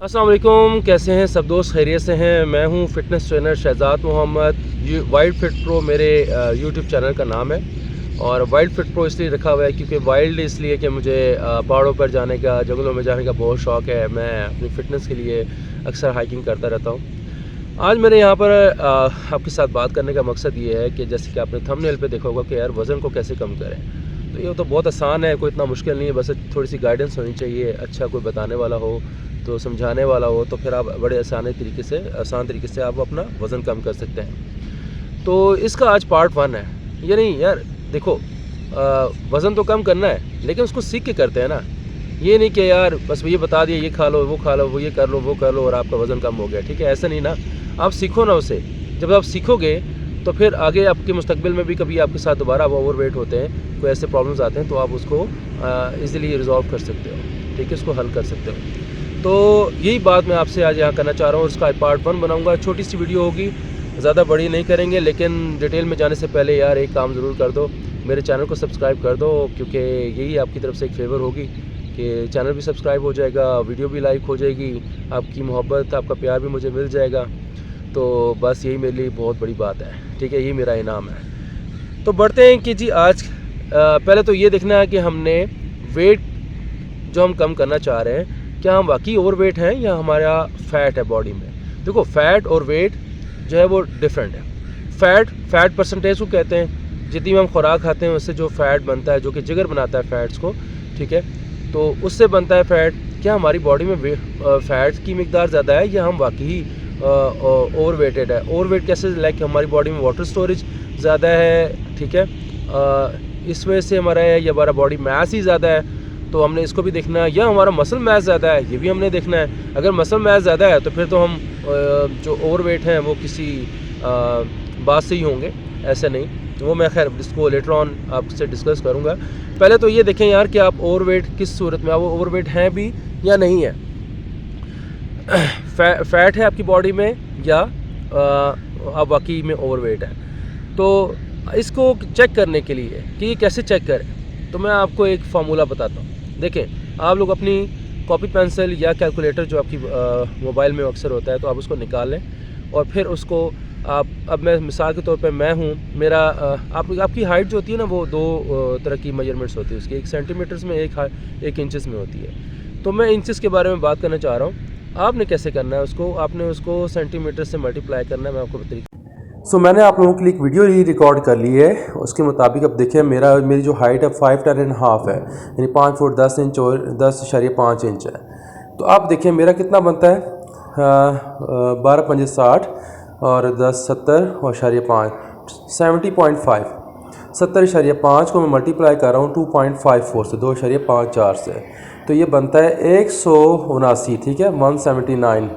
अस्सलाम वालेकुम, कैसे हैं सब दोस्त? खैरियत से हैं? मैं हूं फ़िटनेस ट्रेनर शहज़ाद मोहम्मद। ये वाइल्ड फ़िट प्रो मेरे यूट्यूब चैनल का नाम है। और वाइल्ड फ़िट प्रो इसलिए रखा हुआ है क्योंकि वाइल्ड इसलिए कि मुझे पहाड़ों पर जाने का, जंगलों में जाने का बहुत शौक़ है। मैं अपनी फ़िटनेस के लिए अक्सर हाइकिंग करता रहता हूँ। आज मेरे यहाँ पर आपके साथ बात करने का मकसद ये है कि जैसे कि आपने थंबनेल पे देखा होगा कि यार वज़न को कैसे कम करें। तो ये तो बहुत आसान है, कोई इतना मुश्किल नहीं है, बस थोड़ी सी गाइडेंस होनी चाहिए, अच्छा कोई बताने वाला हो, तो समझाने वाला हो, तो फिर आप बड़े आसान तरीके से आप अपना वज़न कम कर सकते हैं। तो इसका आज पार्ट 1 है। ये नहीं यार, देखो वज़न तो कम करना है लेकिन उसको सीख के करते हैं ना। ये नहीं कि यार बस ये बता दिया, ये खा लो, वो खा लो, वो ये कर लो, वो कर लो और आपका वज़न कम हो गया, ठीक है? ऐसा नहीं ना। आप सीखो ना उसे। जब आप सीखोगे तो फिर आगे आपके मुस्तकबिल में भी कभी आपके साथ दोबारा आप ओवरवेट होते हैं, कोई ऐसे प्रॉब्लम्स आते हैं, तो आप उसको ईज़िली रिज़ॉल्व कर सकते हो, ठीक है? इसको हल कर सकते हो। तो यही बात मैं आपसे आज यहाँ करना चाह रहा हूँ। उसका पार्ट 1 बनाऊँगा, छोटी सी वीडियो होगी, ज़्यादा बड़ी नहीं करेंगे। लेकिन डिटेल में जाने से पहले यार एक काम ज़रूर कर दो, मेरे चैनल को सब्सक्राइब कर दो, क्योंकि यही आपकी तरफ से एक फ़ेवर होगी कि चैनल भी सब्सक्राइब हो जाएगा, वीडियो भी लाइक हो जाएगी, आपकी मोहब्बत, आपका प्यार भी मुझे मिल जाएगा। तो बस यही मेरे लिए बहुत बड़ी बात है, ठीक है? यही मेरा इनाम है। तो बढ़ते हैं कि जी आज पहले तो ये देखना है कि हमने वेट जो हम कम करना चाह रहे हैं, क्या हम वाकई ओवरवेट हैं या हमारा फ़ैट है बॉडी में। देखो, फ़ैट और वेट जो है वो डिफरेंट है। फ़ैट परसेंटेज को कहते हैं, जितनी हम खुराक खाते हैं उससे जो फ़ैट बनता है, जो कि जिगर बनाता है फ़ैट्स को, ठीक है? तो उससे बनता है फ़ैट। क्या हमारी बॉडी में फ़ैट की मिकदार ज़्यादा है या हम वाकई ओवरवेटेड है? ओवरवेट कैसे? लाइक हमारी बॉडी में वाटर स्टोरेज ज़्यादा है, ठीक है? इस वजह से हमारा है, या हमारा बॉडी मास ही ज़्यादा है, तो हमने इसको भी देखना है, या हमारा मसल मास ज़्यादा है, ये भी हमने देखना है। अगर मसल मास ज़्यादा है तो फिर तो हम जो ओवरवेट हैं वो किसी बात से ही होंगे, ऐसा नहीं। तो वो मैं खैर इसको लेटर ऑन आपसे डिस्कस करूँगा। पहले तो ये देखें यार कि आप ओवरवेट किस सूरत में, आप ओवरवेट हैं भी या नहीं है। फ़ैट है आपकी बॉडी में या आप वाकई में ओवरवेट है। तो इसको चेक करने के लिए कि ये कैसे चेक करें, तो मैं आपको एक फार्मूला बताता हूँ। देखें, आप लोग अपनी कॉपी पेंसिल या कैलकुलेटर जो आपकी मोबाइल में अक्सर होता है, तो आप उसको निकाल लें और फिर उसको आप, अब मैं मिसाल के तौर पे मैं हूँ, मेरा आपकी हाइट जो होती है ना, वो दो तरह की मेजरमेंट्स होती है उसकी, एक सेंटीमीटर्स में, एक इंचेस में होती है। तो मैं इंचेस के बारे में बात करना चाह रहा हूँ। आपने कैसे करना है उसको, आपने उसको सेंटीमीटर से मल्टीप्लाई करना है। मैं आपको तरीका मैंने आप लोगों के लिए एक वीडियो रिकॉर्ड कर ली है, उसके मुताबिक अब देखिए मेरी जो हाइट है 5'10.5" है, यानी 5 फुट 10 इंच और 10.5 इंच है। तो आप देखिए मेरा कितना बनता है, 12 पंजे 60 और 10 70.5, 70.5। 70.5 को मैं मल्टीप्लाई कर रहा हूँ 2.54 से, 2.54 से, तो ये बनता है 179, ठीक है? 179।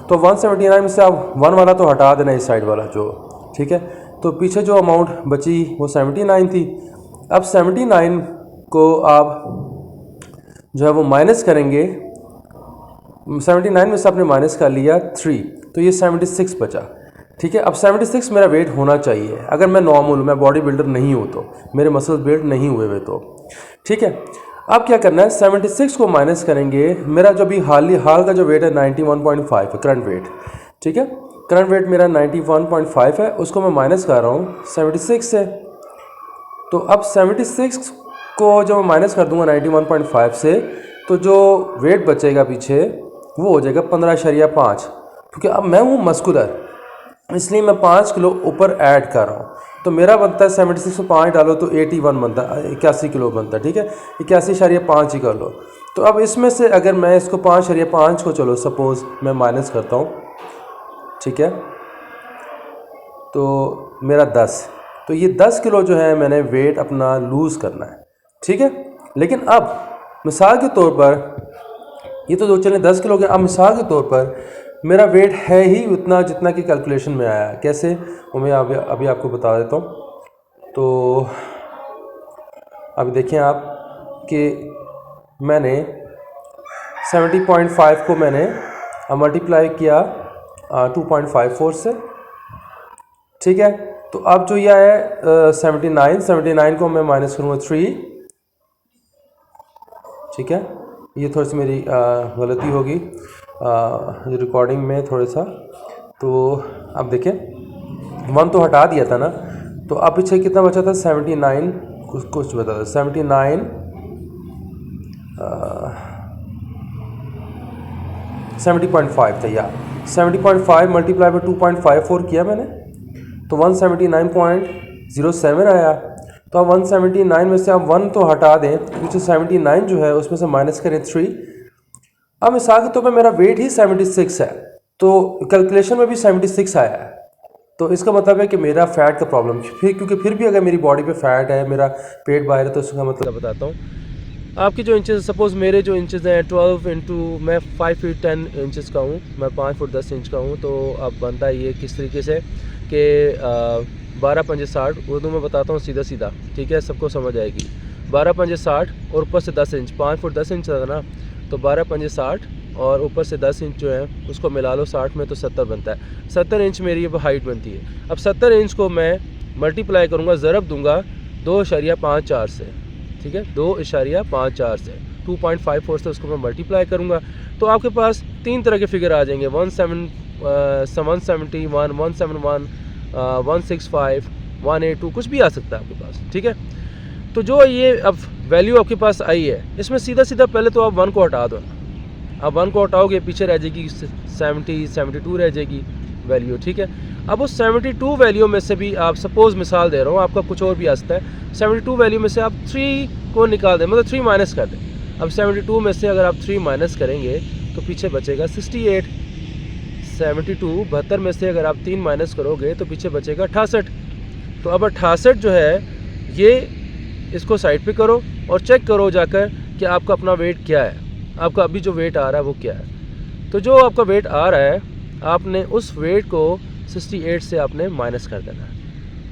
तो 179 में से आप 1 वाला तो हटा देना, इस साइड वाला जो, ठीक है? तो पीछे जो अमाउंट बची वो 79 थी। अब 79 को आप जो है वो माइनस करेंगे। 79 में से आपने माइनस कर लिया 3, तो ये 76 बचा, ठीक है? अब 76 मेरा वेट होना चाहिए। अगर मैं नॉर्मल हूँ, मैं बॉडी बिल्डर नहीं हूँ, तो मेरे मसल्स बिल्ड नहीं हुए हुए, तो ठीक है। अब क्या करना है, 76 को माइनस करेंगे। मेरा जो भी हाल का जो वेट है 91.5 है, करंट वेट, ठीक है? करंट वेट मेरा 91.5 है, उसको मैं माइनस कर रहा हूँ 76 से। तो अब 76 को जब मैं माइनस कर दूंगा 91.5 से, तो जो वेट बचेगा पीछे वो हो जाएगा 15.5, क्योंकि अब मैं हूँ मस्कुलर, इसलिए मैं 5 किलो ऊपर ऐड कर रहा हूँ। तो मेरा बनता है 76 में 5 डालो तो 81 बनता है, 81 किलो बनता है, ठीक है? 81.5 ही कर लो। तो अब इसमें से अगर मैं इसको 5.5 को, चलो सपोज़ मैं माइनस करता हूँ, ठीक है? तो मेरा 10, तो ये 10 किलो जो है मैंने वेट अपना लूज़ करना है, ठीक है? लेकिन अब मिसाल के तौर पर, ये तो जो चले 10 किलो के, अब मिसाल के तौर पर मेरा वेट है ही उतना जितना कि कैलकुलेशन में आया है। कैसे, वो मैं अभी आपको बता देता हूँ। तो अभी देखें आप कि मैंने 70.5 को मैंने मल्टीप्लाई किया 2.54 से, ठीक है? तो अब जो यह है 79 को मैं माइनस करूँगा 3, ठीक है? ये थोड़ी सी मेरी गलती होगी। रिकॉर्डिंग में थोड़ा सा। तो अब देखिए 1 तो हटा दिया था ना, तो अब पीछे कितना बचा था 79 कुछ बता था 79 70.5 था या 70.5 मल्टीप्लाई बाई 2.54 किया मैंने, तो 179.07 आया। तो अब 179 में से आप 1 तो हटा दें, पीछे 79 जो है उसमें से माइनस करें 3। अब मिसाल के तौर पर मेरा वेट ही 76 है, तो कैलकुलेशन में भी 76 आया है, तो इसका मतलब है कि मेरा फ़ैट का प्रॉब्लम क्योंकि फिर भी अगर मेरी बॉडी पे फैट है, मेरा पेट बाहर है, तो उसका मतलब बताता हूँ। आपकी जो इंचेस, सपोज़ मेरे जो इंचेस हैं 12 इंटू, मैं 5 फीट 10 इंचेस का हूँ, मैं 5 फुट 10 इंच का हूँ। तो अब बनता है ये किस तरीके से कि 12 पंजे 60, उर्दू में बताता हूँ सीधा सीधा, ठीक है, सबको समझ आएगी। 12 पंजे 60 और ऊपर से 10 इंच, 5 फुट 10 इंच था ना, तो 12 पंजे 60 और ऊपर से 10 इंच जो है उसको मिला लो 60 में, तो 70 बनता है। 70 इंच मेरी अब हाइट बनती है। अब 70 इंच को मैं मल्टीप्लाई करूँगा, ज़रब दूंगा 2.54 से, ठीक है, 2.54 से 2.54 से उसको मैं मल्टीप्लाई करूँगा, तो आपके पास 3 तरह के फिगर आ जाएंगे, 171, 171, 165, 182, कुछ भी आ सकता है आपके पास, ठीक है। तो जो ये अब वैल्यू आपके पास आई है, इसमें सीधा सीधा पहले तो आप 1 को हटा दो ना। आप 1 को हटाओगे, पीछे रह जाएगी 70, 72 रह जाएगी वैल्यू, ठीक है। अब उस 72 वैल्यू में से भी आप, सपोज़ मिसाल दे रहा हूँ, आपका कुछ और भी आ सकता है, 72 वैल्यू में से आप 3 को निकाल दें, मतलब 3 माइनस कर दें। अब 72 में से अगर आप 3 माइनस करेंगे तो पीछे बचेगा 68। 72 72 में से अगर आप 3 माइनस करोगे तो पीछे बचेगा 68। तो अब 68 जो है, ये इसको साइड पे करो और चेक करो जाकर कि आपका अपना वेट क्या है, आपका अभी जो वेट आ रहा है वो क्या है। तो जो आपका वेट आ रहा है, आपने उस वेट को 68 से आपने माइनस कर देना है,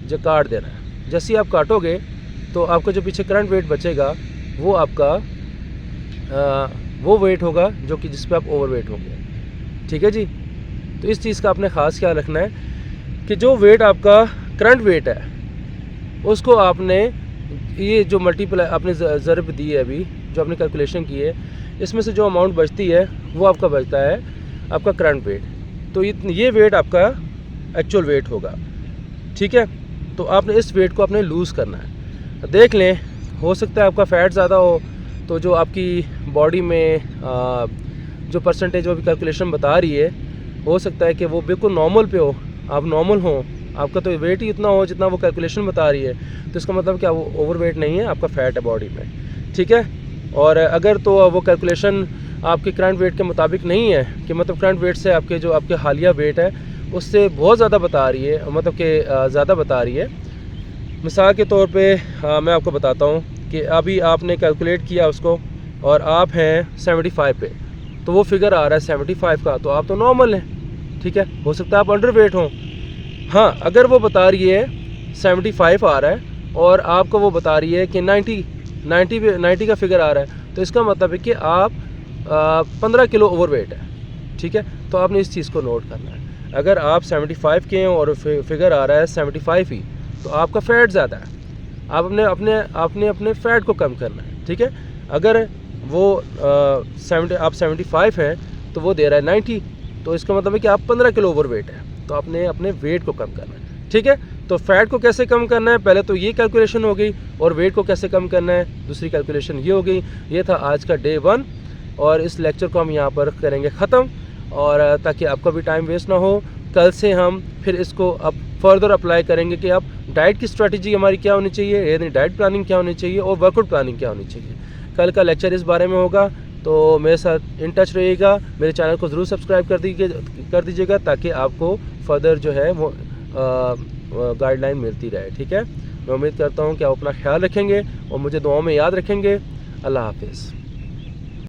जो काट देना है। जैसे ही आप काटोगे तो आपका जो पीछे करंट वेट बचेगा वो आपका वो वेट होगा जो कि जिस पे आप ओवर वेट होंगे, ठीक है जी। तो इस चीज़ का आपने ख़ास ख्याल रखना है कि जो वेट आपका करंट वेट है उसको आपने, ये जो मल्टीप्लाई आपने ज़रब दी है अभी, जो आपने कैलकुलेशन की है, इसमें से जो अमाउंट बचती है वो आपका बचता है आपका करंट वेट। तो ये वेट आपका एक्चुअल वेट होगा, ठीक है। तो आपने इस वेट को आपने लूज़ करना है। देख लें, हो सकता है आपका फ़ैट ज़्यादा हो, तो जो आपकी बॉडी में जो परसेंटेज अभी कैलकुलेशन बता रही है, हो सकता है कि वो बिल्कुल नॉर्मल पे हो, आप नॉर्मल हो, आपका तो वेट ही इतना हो जितना वो कैलकुलेशन बता रही है, तो इसका मतलब क्या, वो ओवर वेट नहीं है, आपका फ़ैट है बॉडी में, ठीक है। और अगर तो वो कैलकुलेशन आपके करंट वेट के मुताबिक नहीं है, कि मतलब करंट वेट से आपके जो आपके हालिया वेट है उससे बहुत ज़्यादा बता रही है, मतलब कि ज़्यादा बता रही है। मिसाल के तौर पे मैं आपको बताता हूँ कि अभी आपने कैलकुलेट किया उसको और आप हैं 75 पे, तो वो फिगर आ रहा है 75 का, तो आप तो नॉर्मल हैं, ठीक है। हो सकता है आप अंडर वेट हों। हाँ, अगर वो बता रही है 75 आ रहा है और आपको वो बता रही है कि 90 का फिगर आ रहा है, तो इसका मतलब है कि आप 15 किलो ओवर वेट है, ठीक है। तो आपने इस चीज़ को नोट करना है। अगर आप 75 के हैं और फिगर आ रहा है 75 ही, तो आपका फ़ैट ज़्यादा है, आप आपने अपने फ़ैट को कम करना है, ठीक है। अगर वो आप 75 हैं तो वो दे रहा है 90, तो इसका मतलब है कि आप 15 किलो ओवर वेट है, तो आपने अपने वेट को कम करना है, ठीक है। तो फ़ैट को कैसे कम करना है, पहले तो ये कैलकुलेशन हो गई, और वेट को कैसे कम करना है दूसरी कैलकुलेशन ये हो गई। ये था आज का डे 1, और इस लेक्चर को हम यहाँ पर करेंगे ख़त्म, और ताकि आपका भी टाइम वेस्ट ना हो। कल से हम फिर इसको अब फर्दर अप्लाई करेंगे कि अब डाइट की स्ट्रेटजी हमारी क्या होनी चाहिए, यानी डाइट प्लानिंग क्या होनी चाहिए और वर्कआउट प्लानिंग क्या होनी चाहिए। कल का लेक्चर इस बारे में होगा, तो मेरे साथ इन टच रहिएगा। मेरे चैनल को ज़रूर सब्सक्राइब कर दीजिएगा ताकि आपको फर्दर जो है वो गाइडलाइन मिलती रहे, ठीक है। मैं उम्मीद करता हूँ कि आप अपना ख्याल रखेंगे और मुझे दुआओं में याद रखेंगे। अल्लाह हाफिज़।